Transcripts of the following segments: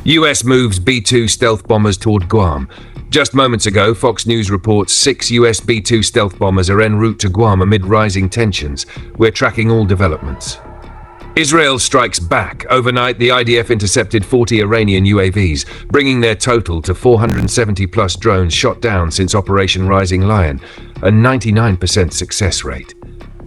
US moves B-2 stealth bombers toward Guam. Just moments ago, Fox News reports 6 US B-2 stealth bombers are en route to Guam amid rising tensions. We're tracking all developments. Israel strikes back. Overnight, the IDF intercepted 40 Iranian UAVs, bringing their total to 470-plus drones shot down since Operation Rising Lion, a 99% success rate.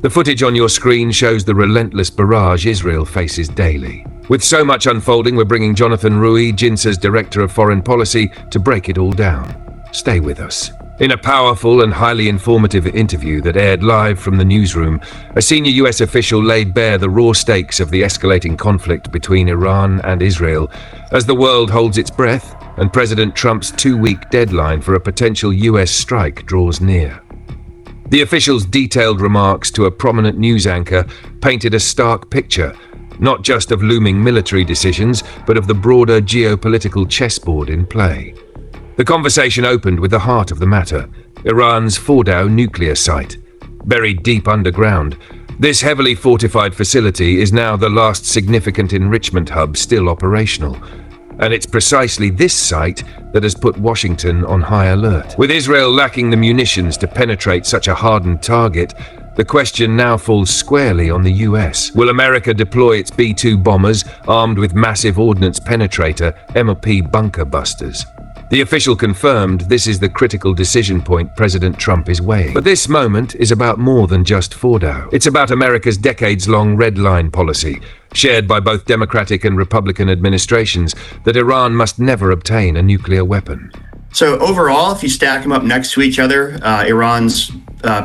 The footage on your screen shows the relentless barrage Israel faces daily. With so much unfolding, we're bringing Jonathan Rui, JINSA's Director of Foreign Policy, to break it all down. Stay with us. In a powerful and highly informative interview that aired live from the newsroom, a senior US official laid bare the raw stakes of the escalating conflict between Iran and Israel as the world holds its breath and President Trump's 2-week deadline for a potential US strike draws near. The official's detailed remarks to a prominent news anchor painted a stark picture, not just of looming military decisions, but of the broader geopolitical chessboard in play. The conversation opened with the heart of the matter, Iran's Fordow nuclear site. Buried deep underground, this heavily fortified facility is now the last significant enrichment hub still operational. And it's precisely this site that has put Washington on high alert. With Israel lacking the munitions to penetrate such a hardened target, the question now falls squarely on the US. Will America deploy its B-2 bombers armed with massive ordnance penetrator MOP bunker busters? The official confirmed this is the critical decision point President Trump is weighing. But this moment is about more than just Fordow. It's about America's decades-long red line policy, shared by both Democratic and Republican administrations, that Iran must never obtain a nuclear weapon. So overall, if you stack them up next to each other, Iran's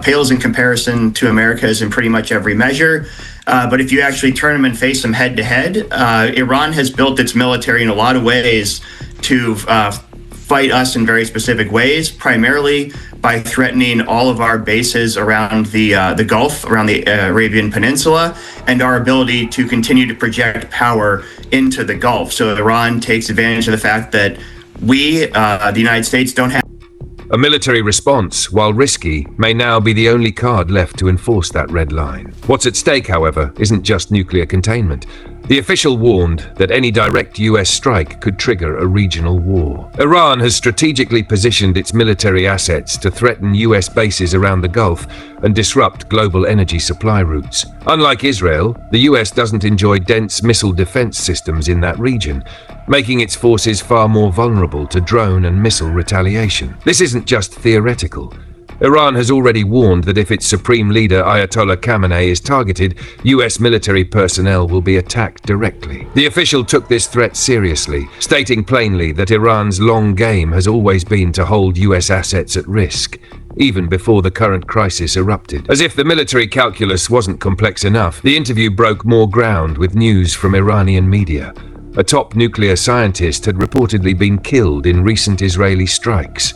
pales in comparison to America's in pretty much every measure. But if you actually turn them and face them head to head, Iran has built its military in a lot of ways to fight us in very specific ways, primarily by threatening all of our bases around the Gulf, around the Arabian Peninsula, and our ability to continue to project power into the Gulf. So Iran takes advantage of the fact that we, the United States, don't have. A military response, while risky, may now be the only card left to enforce that red line. What's at stake, however, isn't just nuclear containment. The official warned that any direct US strike could trigger a regional war. Iran has strategically positioned its military assets to threaten US bases around the Gulf and disrupt global energy supply routes. Unlike Israel, the US doesn't enjoy dense missile defense systems in that region, making its forces far more vulnerable to drone and missile retaliation. This isn't just theoretical. Iran has already warned that if its supreme leader Ayatollah Khamenei is targeted, US military personnel will be attacked directly. The official took this threat seriously, stating plainly that Iran's long game has always been to hold US assets at risk, even before the current crisis erupted. As if the military calculus wasn't complex enough, the interview broke more ground with news from Iranian media. A top nuclear scientist had reportedly been killed in recent Israeli strikes.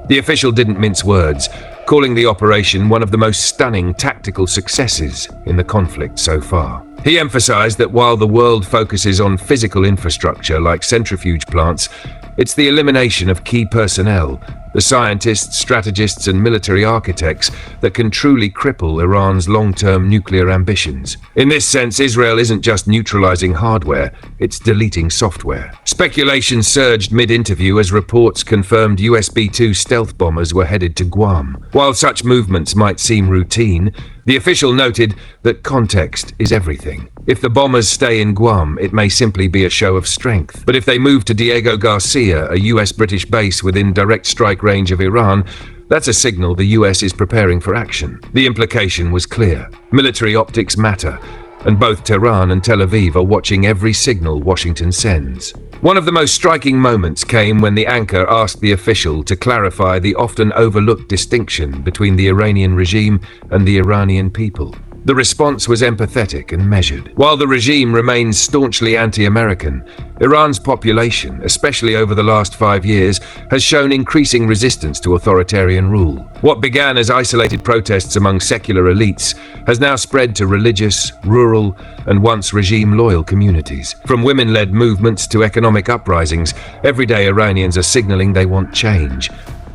The official didn't mince words, calling the operation one of the most stunning tactical successes in the conflict so far. He emphasized that while the world focuses on physical infrastructure like centrifuge plants, it's the elimination of key personnel, the scientists, strategists, and military architects that can truly cripple Iran's long-term nuclear ambitions. In this sense, Israel isn't just neutralizing hardware, it's deleting software. Speculation surged mid-interview as reports confirmed US B-2 stealth bombers were headed to Guam. While such movements might seem routine, the official noted that context is everything. If the bombers stay in Guam, it may simply be a show of strength. But if they move to Diego Garcia, a US-British base within direct strike range of Iran, that's a signal the US is preparing for action. The implication was clear. Military optics matter, and both Tehran and Tel Aviv are watching every signal Washington sends. One of the most striking moments came when the anchor asked the official to clarify the often overlooked distinction between the Iranian regime and the Iranian people. The response was empathetic and measured. While the regime remains staunchly anti-American, Iran's population, especially over the last 5 years, has shown increasing resistance to authoritarian rule. What began as isolated protests among secular elites has now spread to religious, rural, and once regime-loyal communities. From women-led movements to economic uprisings, everyday Iranians are signaling they want change.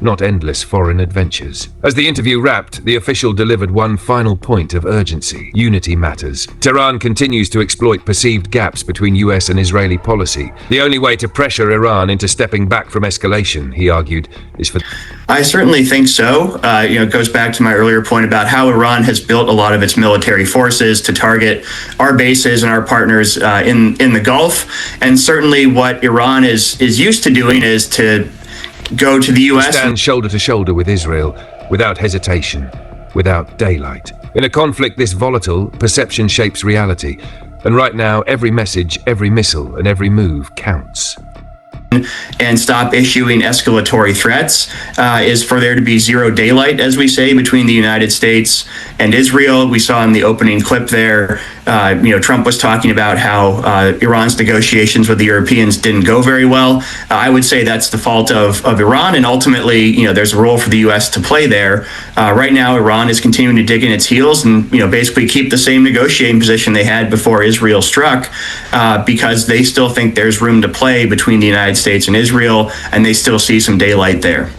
not endless foreign adventures. As the interview wrapped, the official delivered one final point of urgency. Unity matters. Tehran continues to exploit perceived gaps between US and Israeli policy. The only way to pressure Iran into stepping back from escalation, he argued, is for... I certainly think so. It goes back to my earlier point about how Iran has built a lot of its military forces to target our bases and our partners in the Gulf. And certainly what Iran is used to doing is to go to the U.S. stand shoulder to shoulder with Israel without hesitation, without daylight. In a conflict this volatile, perception shapes reality. And right now, every message, every missile, and every move counts. And stop issuing escalatory threats is for there to be zero daylight, as we say, between the United States and Israel. We saw in the opening clip there, Trump was talking about how Iran's negotiations with the Europeans didn't go very well. I would say that's the fault of Iran, and ultimately, there's a role for the U.S. to play there. Right now, Iran is continuing to dig in its heels and, basically keep the same negotiating position they had before Israel struck, because they still think there's room to play between the United States and Israel, and they still see some daylight there.